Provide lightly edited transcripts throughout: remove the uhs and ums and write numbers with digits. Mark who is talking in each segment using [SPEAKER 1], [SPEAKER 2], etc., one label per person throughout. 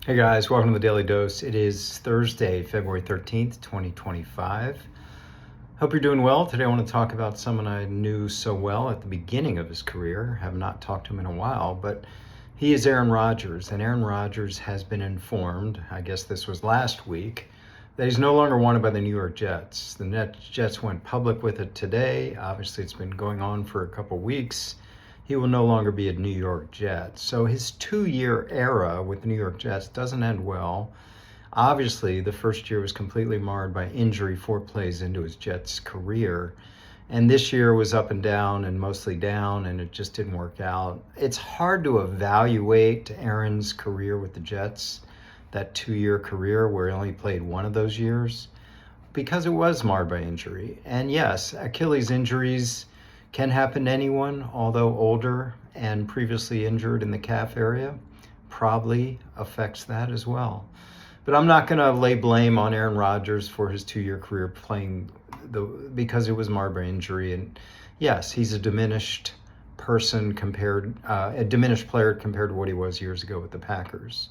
[SPEAKER 1] Hey guys, welcome to the Daily Dose. It is Thursday, February 13th, 2025. Hope you're doing well. Today I want to talk about someone I knew so well at the beginning of his career. Have not talked to him in a while, but he is Aaron Rodgers. And Aaron Rodgers has been informed, I guess this was last week, that he's no longer wanted by the New York Jets. The Jets went public with it today. Obviously, it's been going on for a couple weeks. He will no longer be a New York Jet. So his 2-year era with the New York Jets doesn't end well. Obviously, the first year was completely marred by injury 4 plays into his Jets career. And this year was up and down and mostly down, and it just didn't work out. It's hard to evaluate Aaron's career with the Jets, that 2-year career where he only played one of those years, because it was marred by injury. And yes, Achilles injuries can happen to anyone, although older and previously injured in the calf area probably affects that as well. But I'm not going to lay blame on Aaron Rodgers for his 2-year career playing because it was marred by injury. And yes, he's a diminished person a diminished player compared to what he was years ago with the Packers.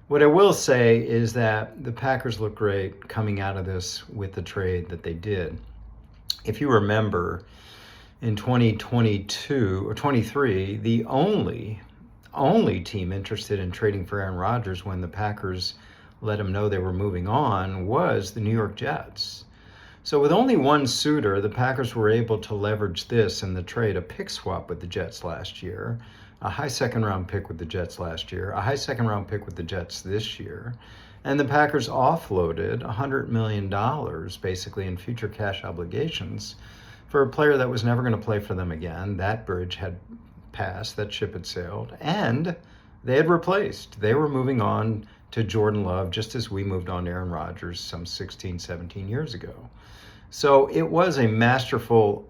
[SPEAKER 1] What I will say is that the Packers look great coming out of this with the trade that they did. If you remember, in 2022 or 23, the only team interested in trading for Aaron Rodgers when the Packers let him know they were moving on was the New York Jets. So with only one suitor, the Packers were able to leverage this in the trade, a pick swap with the Jets last year, a high second-round pick with the Jets last year, a high second-round pick with the Jets this year, and the Packers offloaded $100 million basically in future cash obligations for a player that was never going to play for them again. That bridge had passed, that ship had sailed, and they had replaced. They were moving on to Jordan Love just as we moved on to Aaron Rodgers some 16, 17 years ago. So it was a masterful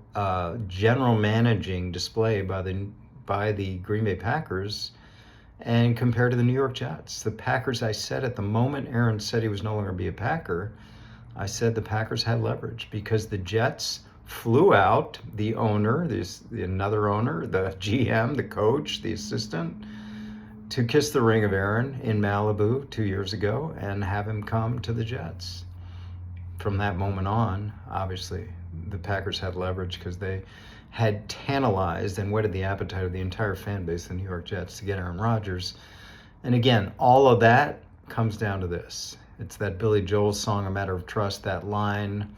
[SPEAKER 1] general managing display by the Green Bay Packers, and compared to the New York Jets. The Packers, I said at the moment Aaron said he was no longer be a Packer, I said the Packers had leverage because the Jets flew out the owner, another owner, the GM, the coach, the assistant, to kiss the ring of Aaron in Malibu 2 years ago and have him come to the Jets. From that moment on, obviously, the Packers had leverage because they had tantalized and whetted the appetite of the entire fan base of the New York Jets to get Aaron Rodgers. And again, all of that comes down to this. It's that Billy Joel song, A Matter of Trust, that line,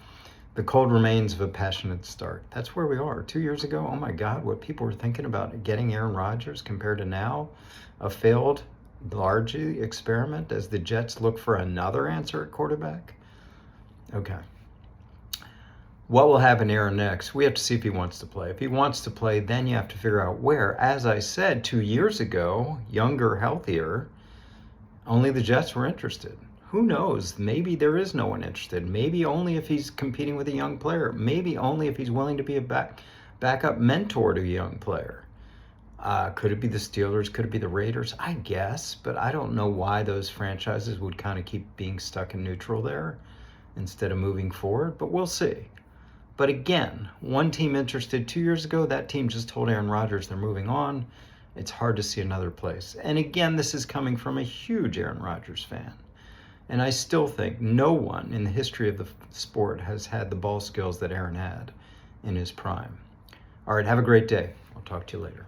[SPEAKER 1] the cold remains of a passionate start. That's where we are. 2 years ago, oh my God, what people were thinking about getting Aaron Rodgers compared to now, a failed, largely experiment as the Jets look for another answer at quarterback. Okay. What will happen to Aaron next? We have to see if he wants to play. If he wants to play, then you have to figure out where. As I said 2 years ago, younger, healthier, only the Jets were interested. Who knows? Maybe there is no one interested. Maybe only if he's competing with a young player. Maybe only if he's willing to be a backup mentor to a young player. Could it be the Steelers? Could it be the Raiders? I guess, but I don't know why those franchises would kind of keep being stuck in neutral there instead of moving forward, but we'll see. But again, one team interested 2 years ago, that team just told Aaron Rodgers they're moving on. It's hard to see another place. And again, this is coming from a huge Aaron Rodgers fan. And I still think no one in the history of the sport has had the ball skills that Aaron had in his prime. All right, have a great day. I'll talk to you later.